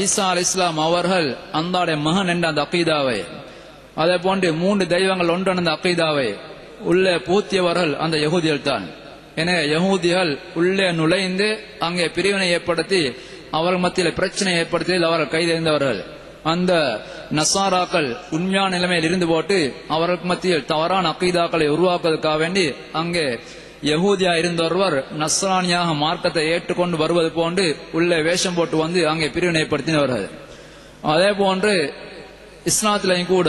ஈசா அலைஹிஸ்ஸலாம் அவர்கள் அல்லாஹ்வுடைய மகன் என்ற அந்த அகீதாவை, அதே போன்று 3 தெய்வங்கள் ஒன்று அந்த அகீதாவை உள்ளே பூத்தியவர்கள் அந்த யகூதிகள் தான். எனவே யகூதிகள் உள்ளே நுழைந்து அங்கே பிரிவினை ஏற்படுத்தி அவர்கள் மத்தியில் பிரச்சனை ஏற்படுத்தியதில் அவர்கள் கைதேர்ந்தவர்கள். அந்த நசாராக்கள் உண்மையான நிலைமையில் இருந்து போட்டு அவர்களுக்கு மத்தியில் தவறான அகீதாக்களை உருவாக்குவதற்காக வேண்டி அங்கே யகூதியா இருந்த ஒருவர் நஸ்ரானியாக மார்க்கத்தை ஏற்றுக்கொண்டு வருவது போன்று உள்ளே வேஷம் போட்டு வந்து அங்கே பிரிவினை ஏற்படுத்தினவர்கள். அதே போன்று இஸ்லாத்திலையும் கூட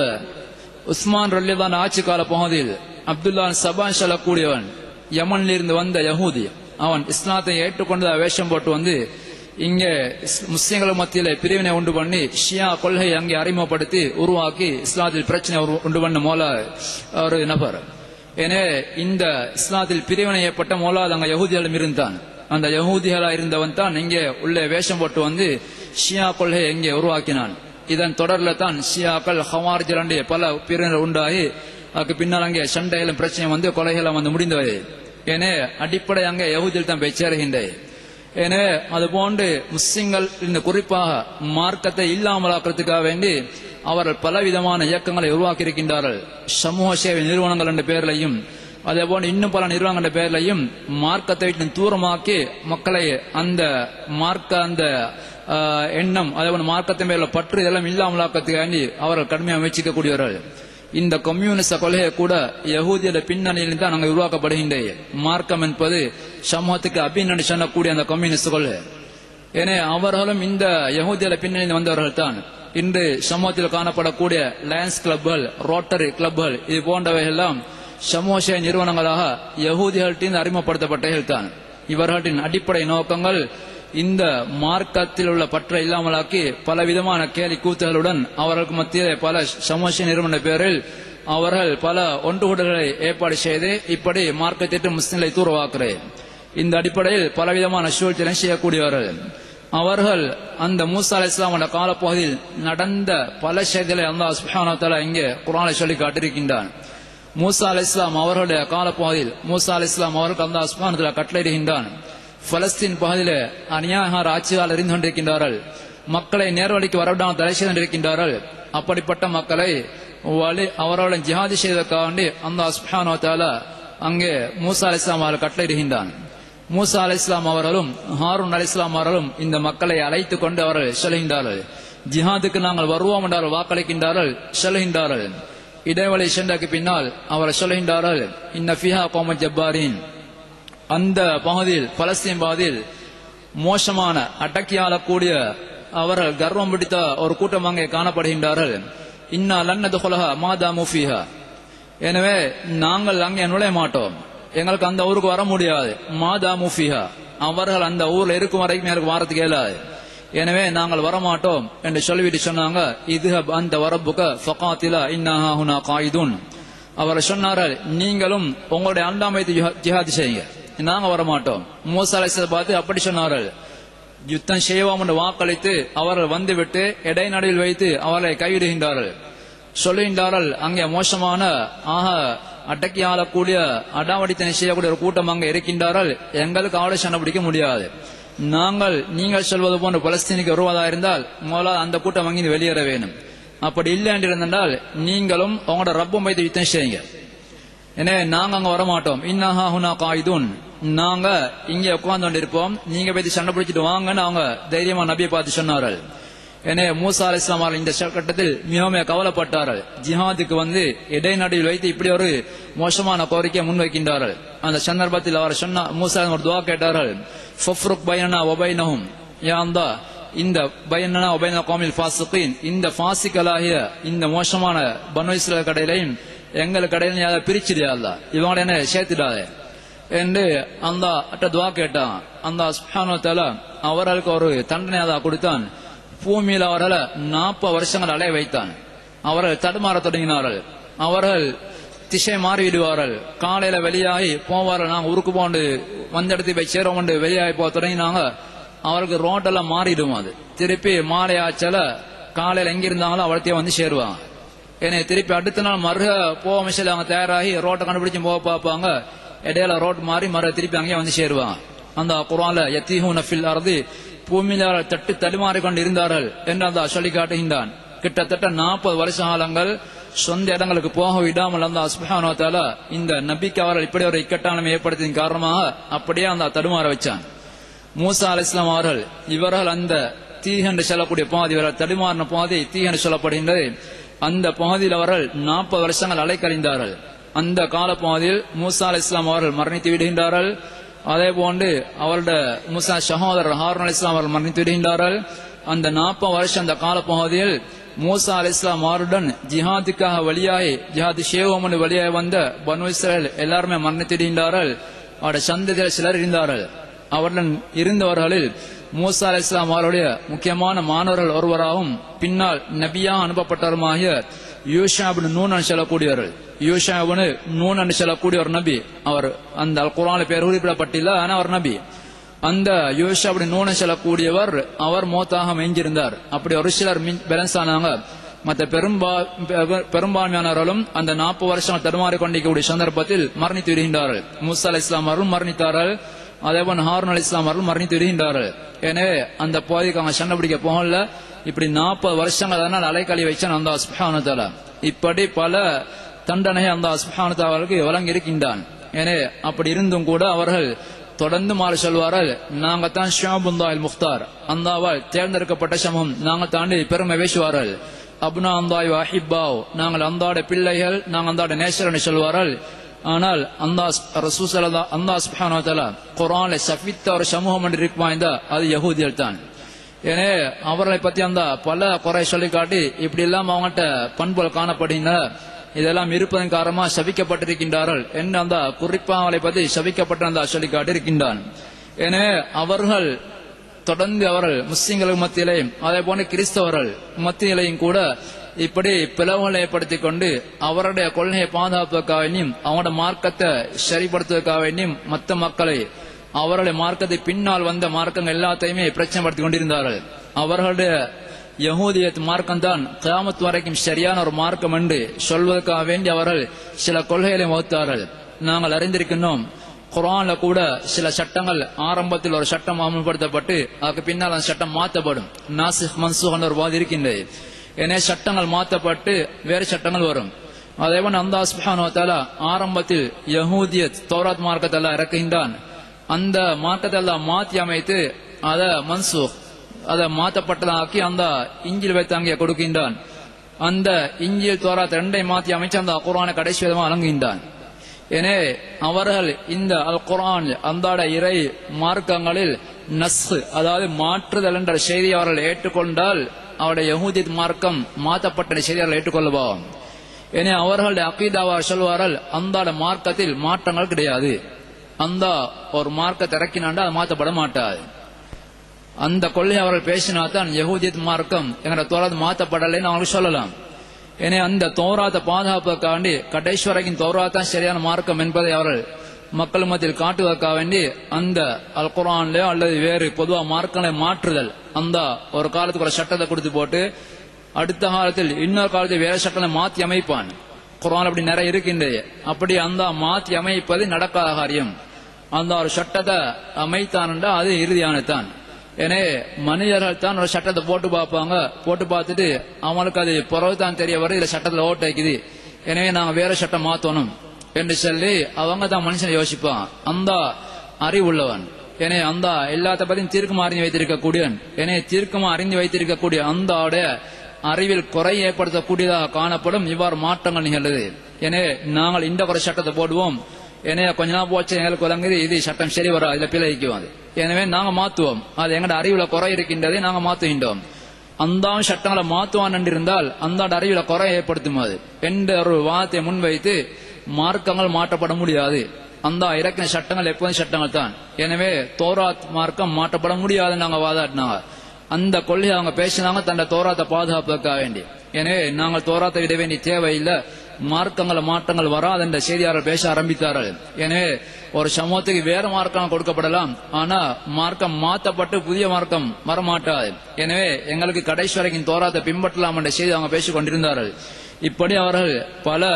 உஸ்மான் ரலியல்லாஹு ஆட்சி கால பகுதியில் அப்துல்லா சபான் சொல்லக்கூடியவன் யமனில் இருந்து வந்த யகூதி, அவன் இஸ்லாத்தை ஏற்றுக்கொண்டு வேஷம் போட்டு வந்து இங்கே முஸ்லிம்கள் மத்தியில பிரிவினை உண்டு பண்ணி ஷியா கொள்கை அங்கே அறிமுகப்படுத்தி உருவாக்கி இஸ்லாத்தில் பிரச்சனை உண்டு பண்ண மோல ஒரு நபர். எனவே இந்த இஸ்லாத்தில் பிரிவினை ஏற்பட்ட மோலாது அங்க யகூதிகளும் இருந்தான். அந்த யகூதிகளா இருந்தவன் தான் இங்கே உள்ளே வேஷம் போட்டு வந்து ஷியா கொள்கையை இங்கே உருவாக்கினான். இதன் தொடர்ல தான் ஷியாக்கள் ஹவாரிஜ் பல பிரிவினை உண்டாகி அதுக்கு பின்னால் அங்கே சண்டைகளும் பிரச்சனையும் வந்து கொலைகளும் வந்து முடிந்தது. எனவே அடிப்படை அங்கே யகூதியில் தான் போய் சேருகின்றது. எனவே அதுபோன்று முஸ்லிம்கள் இந்த குறிப்பாக மார்க்கத்தை இல்லாமலாக்கிறதுக்காக வேண்டி அவர்கள் பலவிதமான இயக்கங்களை உருவாக்கி இருக்கின்றார்கள். சமூக சேவை நிறுவனங்கள் என்ற பெயரிலையும் அதே போன்று இன்னும் பல நிறுவனங்கள் என்ற பெயரிலையும் மார்க்கத்தை விட்டு தூரமாக்கி மக்களை அந்த மார்க்க அந்த எண்ணம் அதே போன்று மார்க்கத்தின் மேல பற்று இதெல்லாம் இல்லாமலாக்கிறதுக்காக வேண்டி அவர்கள் கடுமையாக முயற்சிக்கக்கூடியவர்கள். இந்த கம்யூனிஸ்ட கொள்கையை கூட யகூதியோட பின்னணியில் தான் அங்கே உருவாக்கப்படுகின்றது. மார்க்கம் என்பது சமூகத்துக்கு அபிநடி சொல்லக்கூடிய அந்த கம்யூனிஸ்ட் கொள்கை. எனவே அவர்களும் இந்த யகூதியோட பின்னணியில் வந்தவர்கள் தான். இன்று சமூகத்தில் காணப்படக்கூடிய லயன்ஸ் கிளப்கள், ரோட்டரி கிளப்கள் இது போன்றவை எல்லாம் சமூக சேவை நிறுவனங்களாக யகூதிகளின் அறிமுகப்படுத்தப்பட்டவர்கள் தான். இவர்களின் அடிப்படை நோக்கங்கள் இந்த மார்க்கத்தில் உள்ள பற்றை இல்லாமலாக்கி பலவிதமான கேலி கூத்துகளுடன் அவர்களுக்கு மத்தியில் பல சமூக நிறுவன பேரில் அவர்கள் பல ஒன்றுகூடல்களை ஏற்பாடு செய்து இப்படி மார்க்கத்திற்கு முஸ்லிம்களை தூரவாக்குறேன். இந்த அடிப்படையில் பலவிதமான சூழ்ச்சிகளை செய்யக்கூடியவர்கள். அவர்கள் அந்த மூசா அலைஹிஸ்ஸலாம் காலப்பகுதியில் நடந்த பல செய்திகளை அல்லாஹ் சுப்ஹானஹு வ தஆலா இங்கே குர்ஆனில் சொல்லி காட்டியிருக்கின்றான். மூசா அலைஹிஸ்ஸலாம் அவர்களுடைய காலப்பகுதியில் மூசா அலைஹிஸ்ஸலாம் அவர்களுக்கு அல்லாஹ் சுப்ஹானஹு வ தஆலா கட்டளையிடுகின்றான். பலஸ்தீன் பகுதியிலே அநியாயகார ஆட்சியாளர் இருந்து கொண்டிருக்கின்றார்கள். மக்களை நேர்வழிக்கு வரவிடாமல் தடை செய்து கொண்டிருக்கின்றார்கள். அப்படிப்பட்ட மக்களை அவர்களுடன் ஜிஹாதி செய்வதற்காக வேண்டி அல்லாஹ் சுப்ஹானஹு வ தஆலா அங்கே மூசா அலைஹிஸ்ஸலாம் அவர்கள் கட்டளையிடுகின்றான். மூசா அலைஹிஸ்ஸலாம் அவர்களும் ஹாரூன் அலைஹிஸ்ஸலாம் அவர்களும் இந்த மக்களை அழைத்துக் கொண்டு அவர்கள் செல்கின்றார்கள். ஜிஹாதுக்கு நாங்கள் வருவோம் என்று வாக்களிக்கின்றார்கள், செல்கின்றார்கள். இடைவெளி சென்றக்கு பின்னால் அவர் சொல்கின்றார்கள், இன்ன ஃபிஹா கௌமன் ஜப்பாரின், அந்த பகுதியில் பலஸ்தீன் பகுதியில் மோசமான அடக்கியாளக்கூடிய அவர்கள் கர்வம் பிடித்த ஒரு கூட்டம் அங்கே காணப்படுகின்றார்கள். இன்னா லன்னதுகுலஹா மாதாமு ஃபீஹா, எனவே நாங்கள் அங்கே நுழைய மாட்டோம், எங்களுக்கு அந்த ஊருக்கு வர முடியாது. மாதாமு ஃபீஹா, அவர்கள் அந்த ஊர்ல இருக்கும் வரைக்கும் எனக்கு வாரத்துக்கு இயலாது, எனவே நாங்கள் வரமாட்டோம் என்று சொல்லிவிட்டு சொன்னாங்க. இதுஹப் அந்த வரப்புக ஃபகாத்திலா இன்னஹா ஹுனா காயிதுன், அவர் சொன்னார்கள் நீங்களும் உங்களுடைய அண்டாமைத்து ஜிஹாத் செய்யுங்க, நாங்க வரமாட்டோம். மூசா அலைஹிஸ்ஸலாம் பார்த்து அப்படி சொன்னார்கள். யுத்தம் செய்வோம் என்று வாக்களித்து அவர்கள் வந்துவிட்டு இடைநடுவில் வைத்து அவர்களை கைவிடுகின்றார்கள். சொல்லுகின்றார்கள் அங்கே மோசமான அடக்கி ஆளக்கூடிய அடாவடித்தனை செய்யக்கூடிய ஒரு கூட்டம் அங்கே இருக்கின்றார்கள், எங்களுக்கு அவளை சண்டை பிடிக்க முடியாது. நீங்கள் சொல்வது போன்ற பலஸ்தீனுக்கு வருவதாக இருந்தால் முதல்ல அந்த கூட்டம் அங்கிருந்து வெளியேற வேணும். அப்படி இல்லை என்று இருந்தால் நீங்களும் உங்களோட ரப்பும் வைத்து யுத்தம் செய்யுங்க, எனவே நாங்க அங்க வரமாட்டோம். இன்னஹா ஹுனா காயிதுன், நாங்க இங்கே உட்கார்ந்து கொண்டிருப்போம், நீங்க போய் சண்டை பிடிச்சிட்டு வாங்கன்னு அவங்க தைரியமா நபியை பார்த்து சொன்னார்கள். எனவே மூசா அலைஹிஸ்ஸலாம் அவர்கள் இந்த கட்டத்தில் மிகவும் கவலைப்பட்டார்கள். ஜிஹாதுக்கு இடைநடுவில் வைத்து இப்படி ஒரு மோசமான கோரிக்கையை முன்வைக்கின்றார்கள். அந்த சந்தர்ப்பத்தில் அவர் சொன்ன மூசா ஒரு துவா கேட்டார்கள், ஃபஃப்ருக் பைனனா வ பைனஹும், யா அல்லாஹ் இந்த பைனனா வ பைன கௌமில் ஃபாஸிகீன், இந்த ஃபாஸிகளாகிய இந்த மோசமான பனு இஸ்ரவேல் கடையிலையும் எங்கள் கடையில் அதை பிரிச்சிடு அல்லாஹ், இவங்கள என்ன சேர்த்துடாதே என்று அந்த துவா கேட்டான். அந்த சுப்ஹானஹு வ தஆலா அவர்களுக்கு ஒரு தண்டனை அதான் கொடுத்தான். பூமியில் அவர்களை 40 வருஷங்கள் அலைய வைத்தான். அவர்கள் தடுமாற தொடங்கினார்கள். அவர்கள் திசை மாறிவிடுவார்கள். காலையில வெளியாகி போவார்கள், நாங்கள் ஊருக்கு போண்டு வந்தெடுத்து போய் சேரோம் என்று வெளியாகி போக தொடங்கினாங்க. அவருக்கு ரோட்டெல்லாம் மாறிடும். அது திருப்பி மாலை ஆச்சல காலையில எங்கிருந்தாங்களோ அவளத்தையே சேருவாங்க. ஏன்னா திருப்பி அடுத்த நாள் மறுக போக மிஷல் அவங்க தயாராகி ரோட்டை கண்டுபிடிச்சு போக பார்ப்பாங்க. இடையில ரோட் மாறி திருப்பி அங்கேயே சேருவாங்க. அந்த குர்ஆன்ல யத்தீஹூன ஃபில் அர்தி பூமியால் தட்டி தடுமாறிக்கொண்டு இருந்தார்கள் என்று அந்த சொல்லி காட்டுகின்றான். கிட்டத்தட்ட 40 வருஷ காலங்கள் சொந்த இடங்களுக்கு போக விடாமல் அல்லாஹ் சுப்ஹானஹு வ தஆலா இந்த நபிக்கு அவர்கள் இப்படி ஒரு இக்கட்டானம் ஏற்படுத்தின் காரணமாக அப்படியே அந்த தடுமாற வச்சான். மூசா அலைஹிஸ்ஸலாம் அவர்கள் இவர்கள் அந்த தீ என்று சொல்லக்கூடிய பாதி, இவர்கள் தடுமாறின பாதி தீ என்று சொல்லப்படுகின்றது. அந்த பாதியில் அவர்கள் 40 வருஷங்கள் அலைக்கழிந்தார்கள். அந்த கால பாதியில் மூசா அலைஹிஸ்ஸலாம் அவர்கள் மரணித்து விடுகின்றார்கள். அதே போன்று அவருடைய மூசா சகோதரர் ஹாரூன் அலைஹிஸ்ஸலாம் அவர்கள் மரணித்து விடுகின்றார்கள். அந்த 40 வருஷம் அந்த கால பகுதியில் மூசா அலைஹிஸ்ஸலாம் அவருடன் ஜிஹாதுக்காக வழியாகி ஜிஹாது ஷேவமனு வழியாக வந்த பனு இஸ்ரேல் எல்லாருமே மரணித்திடுகின்றார்கள். அவருடைய சந்ததியில் சிலர் இருந்தார்கள். அவருடன் இருந்தவர்களில் மூசா அலைஹிஸ்ஸலாம் அவருடைய முக்கியமான மாணவர்கள் ஒருவராகவும் பின்னால் நபியா அனுப்பப்பட்டவருமாகிய யூஷா இப்னு நூன் என்று சொல்லக்கூடியவர்கள். யூஷா இப்னு நூன் என்று சொல்லக்கூடிய ஒரு நபி, அவர் அந்த அல் குர்ஆனில் பேர் குறிப்பிடப்பட்டில்ல, ஆனால் அவர் நபி. அந்த யூஷா இப்னு நூன் சொல்லக்கூடியவர் அவர் மௌத்தாக மெஞ்சிருந்தார். அப்படி ஒரு சிலர் பேலன்ஸ் ஆனாங்க. மற்ற பெரும்பான்மையானவர்களும் அந்த 40 வருஷம் தடுமாறி கொண்டிருக்கக்கூடிய சந்தர்ப்பத்தில் மரணித்து விடுகின்றார்கள். மூசா அலைஹிஸ்ஸலாம் அவர்கள் மரணித்தார்கள். அதேபோல் ஹாரூன் அலைஹிஸ்ஸலாம் அவர்கள் மரணித்து விடுகின்றார்கள். எனவே அந்த போதைக்கு அவங்க சண்டை பிடிக்க போகல. இப்படி 40 வருஷங்கள் அதனால் அலைக்கழி வச்சான் அல்லாஹ் சுப்ஹானஹு வ தஆலா. இப்படி பல தண்டனை அல்லாஹ் சுப்ஹானஹு வ தஆலாவுக்கு வழங்கி இருக்கின்றான். எனவே அப்படி இருந்தும் கூட அவர்கள் தொடர்ந்து மாறி சொல்வார்கள், நாங்கள் தான் ஷுஅபுல்லாஹில் முக்தார், அல்லாஹ்வால் தேர்ந்தெடுக்கப்பட்ட சமூகம், நாங்கள் தாண்டி பெருமை பேசுவார்கள். அப்னா அல்லாஹி வ அஹிப்பாவ், நாங்கள் அல்லாஹ்வுடைய பிள்ளைகள், நாங்கள் அல்லாஹ்வுடைய நேசர் என்று சொல்வார்கள். ஆனால் அல்லாஹ் சுப்ஹானஹு வ தஆலா குர்ஆனிலே சஃபித்த ஒரு சமூகம் என்று இருப்பாய்ந்த அது யஹூதிகள் தான். எனவே அவர்களை பற்றி அந்த பல குறை சொல்லி காட்டி இப்படி எல்லாம் அவங்கள்ட்ட பண்புகள் காணப்படுகின்றன, இதெல்லாம் இருப்பதன் காரணமாக சபிக்கப்பட்டிருக்கின்றார்கள் என்று அந்த குறிப்பாக அவளை பற்றி சபிக்கப்பட்ட அந்த சொல்லி காட்டியிருக்கின்றான். எனவே அவர்கள் தொடர்ந்து அவர்கள் முஸ்லிம்களுக்கு மத்தியிலையும் அதே போன்று கிறிஸ்தவர்கள் மத்தியிலையும் கூட இப்படி பிளவுகளை ஏற்படுத்திக் கொண்டு அவருடைய கொள்கையை பாதுகாப்பதற்காக வேண்டியும் அவங்களுடைய மார்க்கத்தை சரிப்படுத்துவதற்காக வேண்டியும் மற்ற மக்களை அவர்களுடைய மார்க்கத்தை பின்னால் வந்த மார்க்கங்கள் எல்லாத்தையுமே பிரச்சனைப்படுத்திக் கொண்டிருந்தார்கள். அவர்களுடைய யஹூதியத் மார்க்கம் தான் கியாமத் வரைக்கும் சரியான ஒரு மார்க்கம் என்று சொல்வதற்காக வேண்டி அவர்கள் சில கொள்கைகளை வகுத்தார்கள். நாங்கள் அறிந்திருக்கின்றோம், குர்ஆன்ல கூட சில சட்டங்கள் ஆரம்பத்தில் ஒரு சட்டம் அமல்படுத்தப்பட்டு அதுக்கு பின்னால் அந்த சட்டம் மாற்றப்படும். நாசிக் மன்சூக் என்ற ஒரு வாதி இருக்கின்றது. எனவே சட்டங்கள் மாற்றப்பட்டு வேறு சட்டங்கள் வரும். அதேபோல் அல்லாஹ் சுப்ஹானஹு வ தஆலா ஆரம்பத்தில் யஹூதியத் தௌராத் மார்க்கத்தை எல்லாம் இறக்குகின்றான். அந்த மார்க்கத்தை எல்லாம் மாற்றி அமைத்து அதை மன்சூக், அதை மாற்றப்பட்டதாக்கி அந்த இஞ்சில் வைத்து அங்கே கொடுக்கின்றான். அந்த இஞ்சில் தௌராத் ரெண்டையும் மாற்றி அமைச்சு அந்த குர்ஆனை கடைசி விதமாக வழங்குகின்றான். எனவே அவர்கள் இந்த அல் குர்ஆன் அந்தாட இறை மார்க்கங்களில் நஸ்ஹ், அதாவது மாற்றுதல் என்ற செய்தியை அவர்கள் ஏற்றுக்கொண்டால் அவருடைய யஹூதியத் மார்க்கம் மாற்றப்பட்ட செய்தியாளர்கள் ஏற்றுக்கொள்வார். எனவே அவர்களுடைய அகீதாவார் சொல்வார்கள், அந்தாட மார்க்கத்தில் மாற்றங்கள் கிடையாது, அந்த ஒரு மார்க்கத்தை இறக்கினாண்டா அது மாற்றப்பட மாட்டாது. அந்த கொள்கை அவர்கள் பேசினால்தான் யஹூதியத் மார்க்கம் என்ற தௌராத் மாற்றப்படலைன்னு அவங்களுக்கு சொல்லலாம். எனவே அந்த தௌராத்தை பாதுகாப்பதற்காண்டி கடைசி வரைக்கும் தௌராத் தான் சரியான மார்க்கம் என்பதை அவர்கள் மக்கள் மத்தியில் காட்டுவதற்காக வேண்டி அந்த அல் குர்ஆன்லயோ அல்லது வேறு பொதுவாக மார்க்கங்களை மாற்றுதல், அந்த ஒரு காலத்துக்கு ஒரு சட்டத்தை கொடுத்து போட்டு அடுத்த காலத்தில் இன்னொரு காலத்தில் வேற சட்டங்களை மாற்றி அமைப்பான். குர்ஆன் அப்படி நிறைய இருக்கின்றது. அப்படி அந்த மாற்றி அமைப்பது நடக்காத காரியம். அந்த ஒரு சட்டத்தை அமைத்தான்டா அது இறுதியானதான். எனவே மனிதர்கள் தான் ஒரு சட்டத்தை போட்டு பார்ப்பாங்க. போட்டு பார்த்துட்டு அவங்களுக்கு அது பிறகு தான் தெரிய வரும், இதுல சட்டத்தில் ஓட்டு வைக்குது, எனவே நாங்கள் வேற சட்டம் மாற்றணும் என்று சொல்லி அவங்க தான் மனுஷனை யோசிப்பான். அந்த அறிவுள்ளவன், எனவே அந்த எல்லாத்த பற்றியும் தீர்க்கமா அறிந்து வைத்திருக்கக்கூடியவன், எனவே தீர்க்கமா அறிந்து வைத்திருக்கக்கூடிய அந்த அறிவில் குறை ஏற்படுத்தக்கூடியதாக காணப்படும் இவ்வாறு மாற்றங்கள் நிகழ்ந்தது. எனவே நாங்கள் இந்த ஒரு சட்டத்தை போடுவோம், எனவே கொஞ்ச நாள் போச்சு எங்களுக்கு விளங்குது இது சட்டம் சரி வர இதுல பிழைக்குவாது, எனவே நாங்க மாத்துவோம், அது எங்கட அறிவுல குறை இருக்கின்றதை நாங்க மாத்துகின்றோம். அந்த சட்டங்களை மாத்துவான் என்றிருந்தால் அந்த அறிவுல குறை ஏற்படுத்தும் அது என்ற ஒரு வாதத்தை முன்வைத்து மார்க்கங்கள் மாற்றப்பட முடியாது. அந்த இறக்கின சட்டங்கள் எப்போதும் சட்டங்கள் தான். எனவே தௌராத் மார்க்கம் மாற்றப்பட முடியாது நாங்க வாதாட்டினாங்க. அந்த கொள்கை அவங்க பேசினாங்க தன்னை தௌராத்தை பாதுகாப்பதற்காக வேண்டி. எனவே நாங்கள் தௌராத்தை விட வேண்டிய தேவையில்லை, மார்க்கங்கள் மாற்றங்கள் வராது என்ற செய்தியாளர் பேச ஆரம்பித்தார்கள். எனவே ஒரு சமூகத்துக்கு வேற மார்க்கம் கொடுக்கப்படலாம், ஆனா மார்க்கம் மாற்றப்பட்டு புதிய மார்க்கம் வரமாட்டாது. எனவே எங்களுக்கு கடைசி வரைக்கும் தௌராத்தை பின்பற்றலாம் என்ற செய்தி அவங்க பேசிக் கொண்டிருந்தார்கள். இப்படி அவர்கள் பல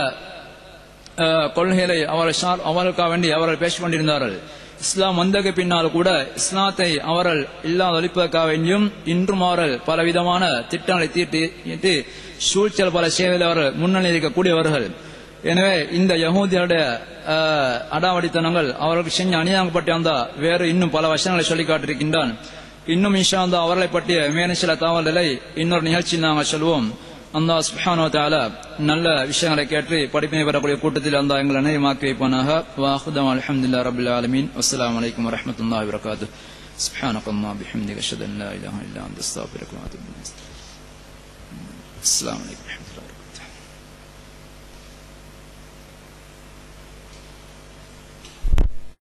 கொள்கைகளை அவர்களுக்காக வேண்டி அவர்கள் பேசிக் கொண்டிருந்தார்கள். இஸ்லாம் வந்தக்கு பின்னால் கூட இஸ்லாத்தை அவர்கள் இல்லாத ஒழிப்பதற்காக வேண்டியும் இன்றும் அவர்கள் பலவிதமான திட்டங்களை தீட்டி சூழ்ச்சியல் பல சேவையில் அவர்கள் முன்னணி இருக்கக்கூடியவர்கள். எனவே இந்த யஹூதியருடைய அடாவடித்தனங்கள் அவர்களுக்கு செஞ்ச அநியாயப்பட்டு அந்த வேறு இன்னும் பல வசனங்களை சொல்லி காட்டிருக்கின்றான். இன்னும் இன்ஷா அல்லாஹ் அவர்களை பற்றிய மேலும் சில தகவல்களை இன்னொரு நிகழ்ச்சியில் நாங்கள் சொல்வோம். அல்லாஹ் சுப்ஹானஹு வ தஆலா நல்ல விஷயங்களை கேட்டு படிப்பினை பெறக்கூடிய கூட்டத்தில் அல்லாஹ் எங்களை நினைவாக்கி வைப்பானாக. வாஹுதம் அல்ஹம்துலில்லாஹி ரப்பில் ஆலமீன். அஸ்ஸலாமு அலைக்கும் வரஹ்மத்துல்லாஹி வபரகாத்துஹு. சுப்ஹானக்கல்லாஹு பிஹம்திக அஷ்ஹது அன் லா இலாஹா இல்லா அன்த அஸ்தக்ஃபிருக வ அத்தூபு இலைக். அஸ்ஸலாமு அலைக்கும் வரஹ்மத்துல்லாஹி.